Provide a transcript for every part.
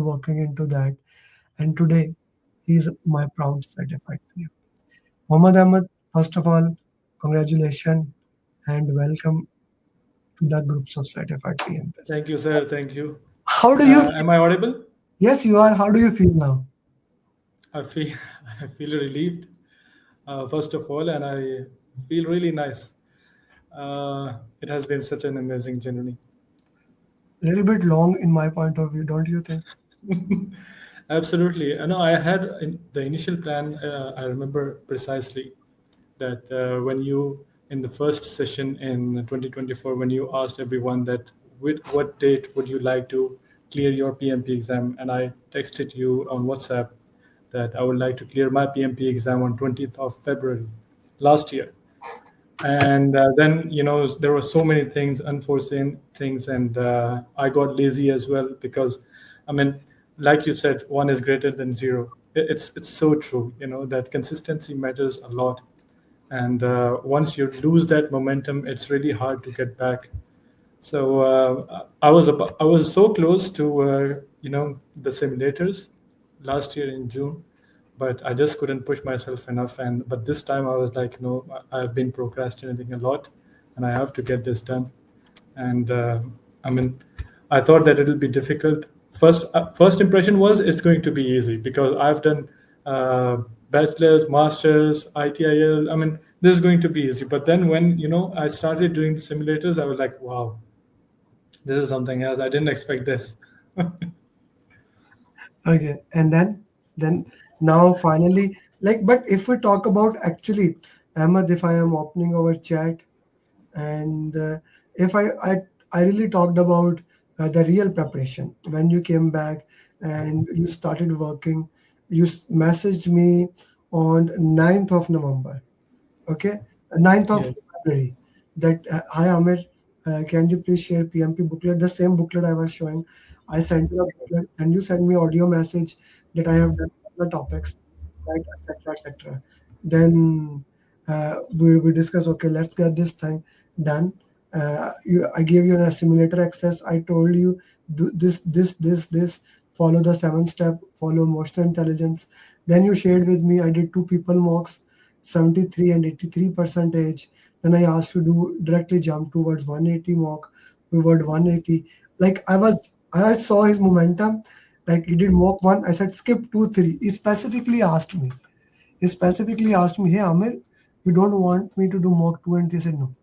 working into that. And today, he's my proud certified PM. Mohammad Ahmed, first of all, congratulations and welcome to the groups of certified PMPs. Thank you, sir. Thank you. How do you feel? Am I audible? Yes, you are. How do you feel now? I feel I feel relieved, first of all, and I feel really nice. It has been such an amazing journey. A little bit long in my point of view, don't you think? Absolutely. I know I had the initial plan. I remember precisely that when you, in the first session in 2024, when you asked everyone that with what date would you like to clear your PMP exam, and I texted you on WhatsApp that I would like to clear my PMP exam on 20th of February last year. And then there were so many things, unforeseen things, and I got lazy as well because, I mean, like you said, one is greater than zero. It's so true, that consistency matters a lot, and once you lose that momentum, it's really hard to get back. So I was so close to the simulators last year in June, but I just couldn't push myself enough. And but this time I was like, no, I've been procrastinating a lot, and I have to get this done. And I mean, I thought that it'll be difficult. First impression was it's going to be easy because I've done uh, bachelor's, masters, ITIL. I mean, this is going to be easy. But then when I started doing the simulators, I was like, wow, this is something else. I didn't expect this. Okay, and then now finally, like, but if we talk about actually, Ahmed, if I am opening our chat and if I really talked about the real preparation when you came back and you started working, you messaged me on 9th of November, okay, 9th of Yes. February, that hi Amir, can you please share PMP booklet, the same booklet I was showing. I sent you a booklet and you sent me audio message that I have done the topics, right, etc., etc. Then we discussed, okay, let's get this thing done. I gave you a simulator access. I told you do this, follow the 7 step, follow emotional intelligence. Then you shared with me, I did two people mocks, 73 and 83 percentage. Then I asked you to directly jump towards 180 mock. We were 180. Like I saw his momentum. Like he did mock one. I said skip 2 3. He specifically asked me. He specifically asked me, hey Amir, you don't want me to do mock two? And they said no.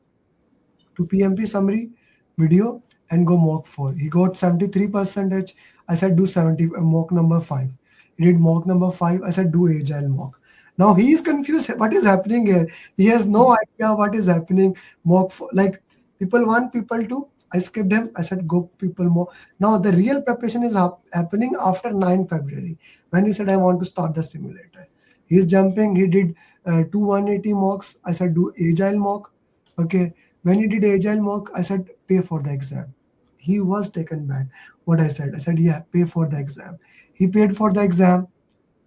To PMP summary video and go mock 4. He got 73 percentage. I said do 70 mock number 5. He did mock number 5. I said do agile mock. Now he is confused. What is happening here? He has no idea what is happening. Mock 4, like people 1, people 2. I skipped him. I said go people more. Now the real preparation is happening after 9 February when he said I want to start the simulator. He's jumping. He did two 180 mocks. I said do agile mock. Okay. When he did agile mock, I said pay for the exam. He was taken back. What I said, yeah, pay for the exam. He paid for the exam,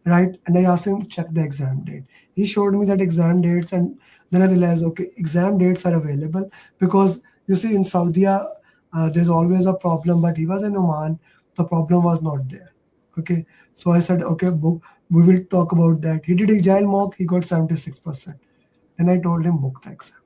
right? And I asked him check the exam date. He showed me that exam dates, and then I realized, okay, exam dates are available because you see in Saudi, there's always a problem, but he was in Oman, the problem was not there. Okay, so I said, okay, book. We will talk about that. He did agile mock, he got 76%. Then I told him book the exam.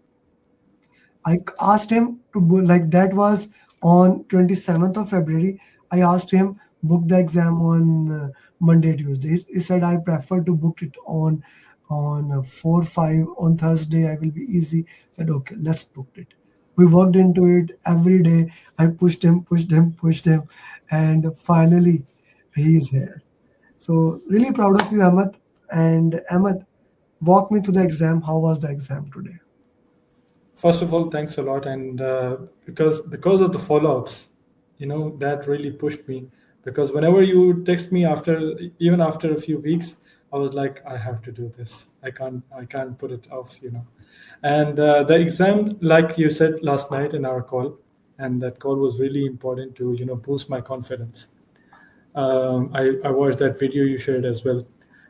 I asked him to book, like that was on 27th of February. I asked him book the exam on Monday, Tuesday. He said I prefer to book it on 4 5 on Thursday. I will be easy. I said okay, let's book it. We worked into it every day. I pushed him, and finally he is here. So really proud of you, Ahmed. And Ahmed, walk me through the exam. How was the exam today? First of all, thanks a lot, and because of the follow-ups, that really pushed me. Because whenever you text me even after a few weeks, I was like, I have to do this. I can't put it off. And the exam, like you said last night in our call, and that call was really important to boost my confidence. I watched that video you shared as well.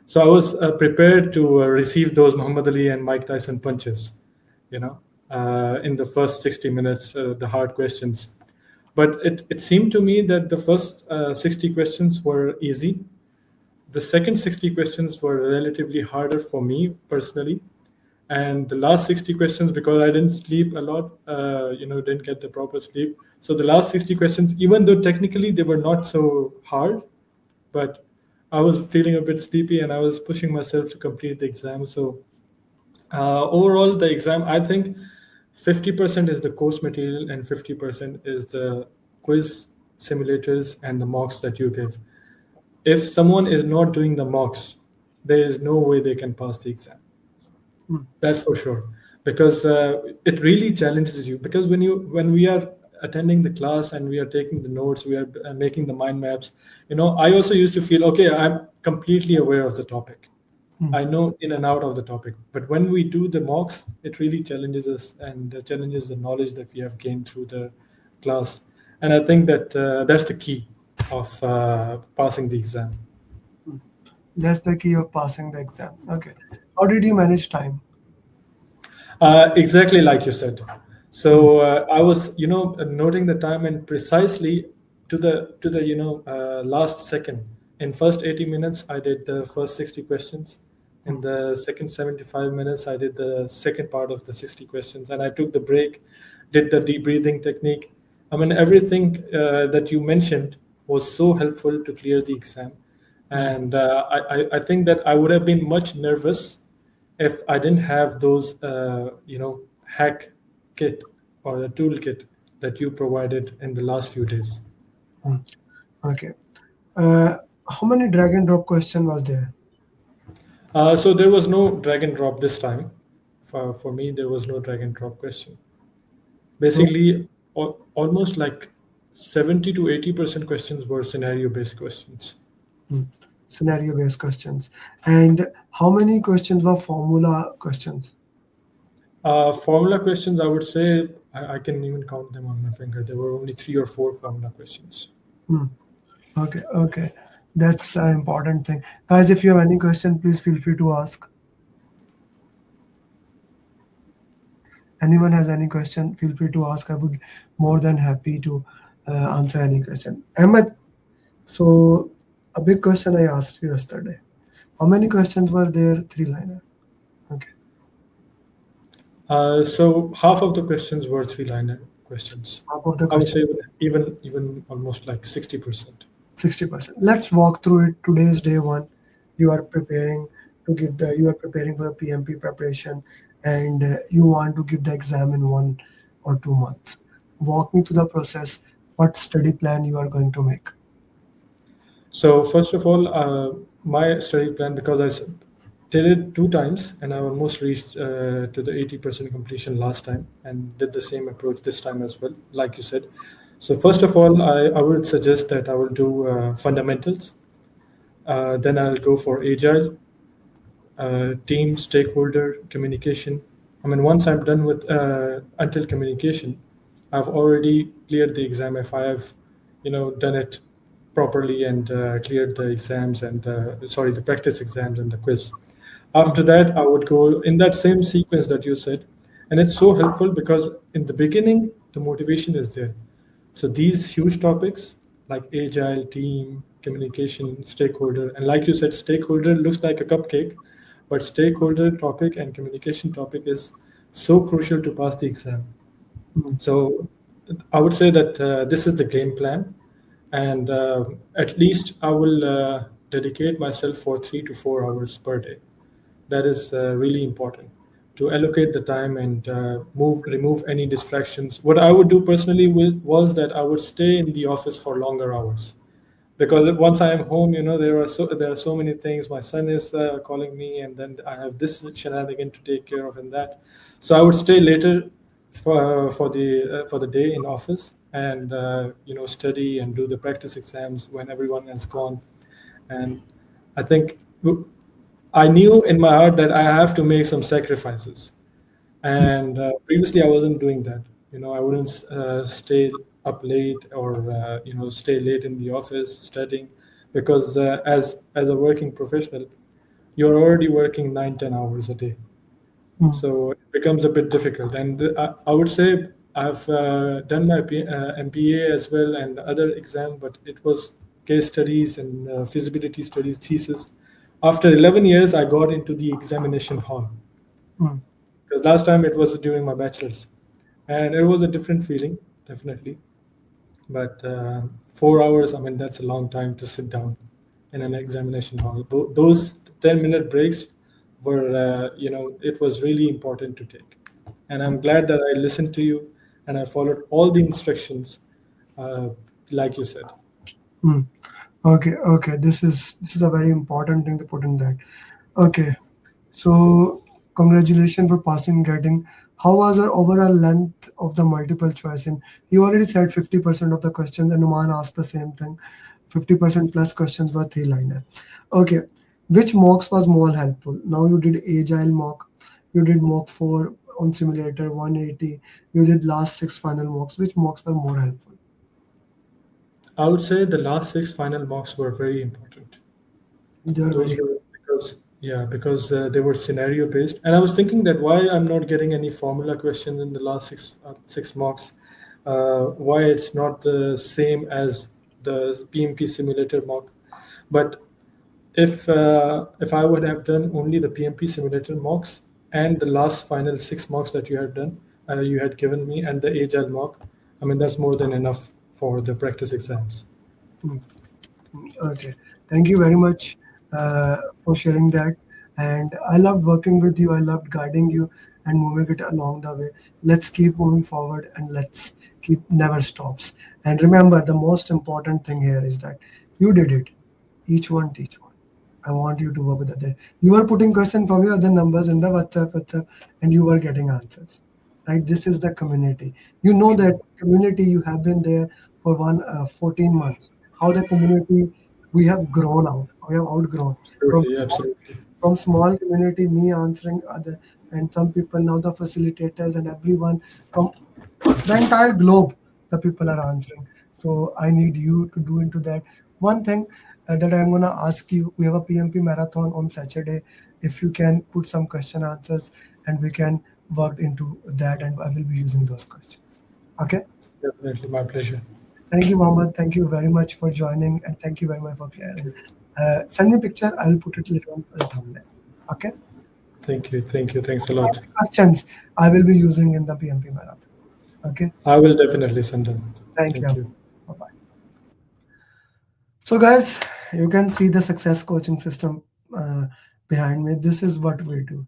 So I was prepared to receive those Muhammad Ali and Mike Tyson punches, in the first 60 minutes, the hard questions. But it seemed to me that the first 60 questions were easy. The second 60 questions were relatively harder for me personally. And the last 60 questions, because I didn't sleep a lot, didn't get the proper sleep. So the last 60 questions, even though technically they were not so hard, but I was feeling a bit sleepy and I was pushing myself to complete the exam. So overall, the exam, I think 50% is the course material and 50% is the quiz simulators and the mocks that you give. If someone is not doing the mocks, there is no way they can pass the exam. mm, That's for sure, because it really challenges you. Because when we are attending the class and we are taking the notes, we are making the mind maps. I also used to feel okay. I'm completely aware of the topic. mm. I know in and out of the topic. But when we do the mocks, it really challenges us and challenges the knowledge that we have gained through the class. And I think that that's the key of passing the exam. That's the key of passing the exams. Okay. How did you manage time? Exactly like you said. Mm, So I was, noting the time and precisely to the last second. In first 80 minutes, I did the first 60 questions. In mm, the second 75 minutes, I did the second part of the 60 questions, and I took the break, did the deep breathing technique. I mean, everything that you mentioned was so helpful to clear the exam, mm, and I think that I would have been much nervous if I didn't have those, hack kit or the toolkit that you provided in the last few days. mm. Okay. Uh, how many drag and drop question was there? So there was no drag and drop this time. For me, there was no drag and drop question. No. Basically, almost like 70 to 80% questions were scenario based questions. Mm. Scenario based questions. And how many questions were formula questions? Formula questions, I would say, I can even count them on my finger. There were only three or four formula questions. Mm. Okay. Okay. That's an important thing. Guys, if you have any question, please feel free to ask. Anyone has any question, feel free to ask. I would more than happy to answer any question. Ahmed, so a big question I asked you yesterday. How many questions were there? Three liner. Okay. So half of the questions were three-liner questions. Half of the I would question, say even almost like 60%. 60%. Let's walk through it. Today is day one. You are preparing you are preparing for the PMP preparation and you want to give the exam in 1 or 2 months. Walk me through the process. What study plan you are going to make? So first of all, my study plan, because did it two times and I almost reached to the 80% completion last time and did the same approach this time as well, like you said. So first of all, I would suggest that I will do fundamentals. Then I'll go for agile, team, stakeholder, communication. I mean, once I'm done with until communication, I've already cleared the exam if I have, done it properly and cleared the exams and sorry, the practice exams and the quiz. After that, I would go in that same sequence that you said, and it's so helpful because in the beginning the motivation is there. So these huge topics like agile, team, communication, stakeholder, and like you said, stakeholder looks like a cupcake, but stakeholder topic and communication topic is so crucial to pass the exam. Mm, So I would say that this is the game plan, and at least I will dedicate myself for 3 to 4 hours per day. That is really important to allocate the time and remove any distractions. What I would do personally was that I would stay in the office for longer hours because once I am home, there are so many things. My son is calling me, and then I have this shenanigan to take care of and that. So I would stay later for the day in office and study and do the practice exams when everyone has gone. And I think I knew in my heart that I have to make some sacrifices, mm, and previously I wasn't doing that. I wouldn't stay up late or stay late in the office studying because as a working professional, you're already working 9 10 hours a day, mm, so it becomes a bit difficult. And I would say I've done my MBA as well and other exam, but it was case studies and feasibility studies, thesis. After 11 years, I got into the examination hall Mm, because last time it was during my bachelor's, and it was a different feeling, definitely. But 4 hours, I mean, that's a long time to sit down in an examination hall. Those 10-minute breaks were, it was really important to take. And I'm glad that I listened to you and I followed all the instructions, uh, like you said. mm. Okay, okay. This is a very important thing to put in that. Okay, so congratulations for passing getting. How was the overall length of the multiple choice? And you already said 50% of the questions, and Numan asked the same thing. 50% plus questions were three-liner. Okay, which mocks was more helpful? Now you did agile mock, you did mock 4 on simulator 180, you did last 6 final mocks. Which mocks were more helpful? I would say the last six final mocks were very important. They are Those very. were because they were scenario based, and I was thinking that why I'm not getting any formula questions in the last six mocks, why it's not the same as the PMP simulator mock. But if I would have done only the PMP simulator mocks and the last final six mocks that you had given me, and the agile mock, I mean that's more than enough for the practice exams. Hmm. Okay, thank you very much for sharing that. And I loved working with you. I loved guiding you and moving it along the way. Let's keep moving forward and let's keep never stops. And remember, the most important thing here is that you did it. Each one teach one. I want you to work with other. You are putting questions from your other numbers in the WhatsApp, and you are getting answers. Right? This is the community. You know that community. You have been there for 14 months. How the community we have grown out. We have outgrown from Absolutely, absolutely. small community. Me answering other and some people now the facilitators and everyone from the entire globe the people are answering, so I need you to do into that. One thing that I'm going to ask you, we have a PMP marathon on Saturday. If you can put some question answers and we can work into that, and I will be using those questions. Okay. Definitely, my pleasure. Thank you, Mohammed. Thank you very much for joining, and thank you very much for clearing. Send me picture, I will put it later on the thumbnail. Okay. Thank you, thank you, thanks a lot. Questions I will be using in the PMP marathon. Okay. I will definitely send them. Thank Thank you. you. Bye bye. So, guys, you can see the success coaching system uh, behind me. This is what we do.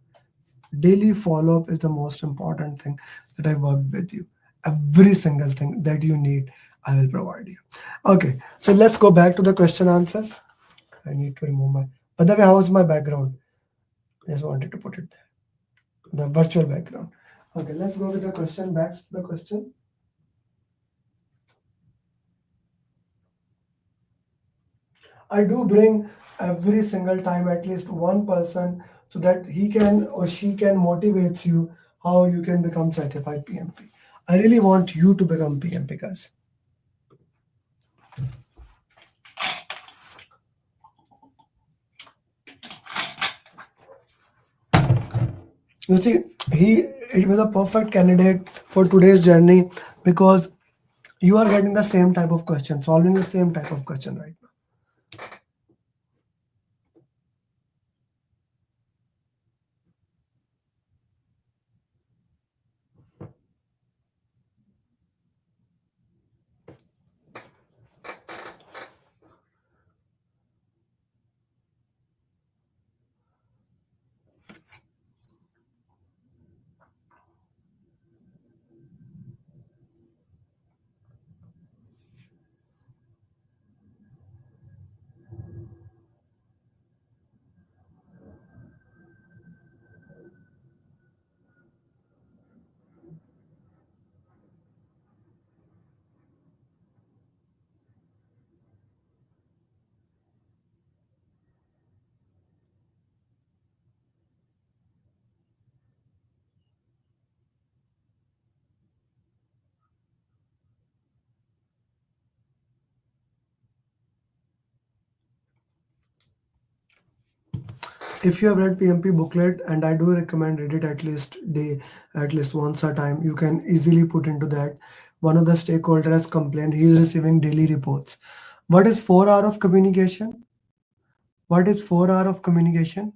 Daily follow up is the most important thing that I worked with you. Every single thing that you need, I will provide you. Okay, so let's go back to the question answers. I need to remove my. By the way, how's my background? Just wanted to put it there. The virtual background. Okay, let's go with the question. Back to the question. I do bring every single time at least one person so that he can or she can motivate you how you can become certified PMP. I really want you to become PMP, guys. You see, he was a perfect candidate for today's journey because you are getting the same type of question, solving the same type of question right now. If you have read PMP booklet, and I do recommend read it at least once a time, you can easily put into that. One of the stakeholder has complained he is receiving daily reports. What is 4 hour of communication? What is 4 hour of communication?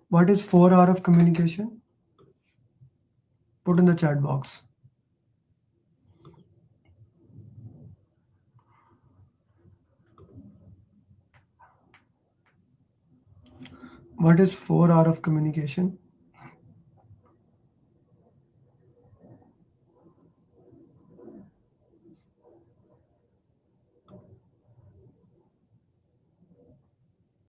What is 4 hour of communication? Put in the chat box. What is 4 hour of communication?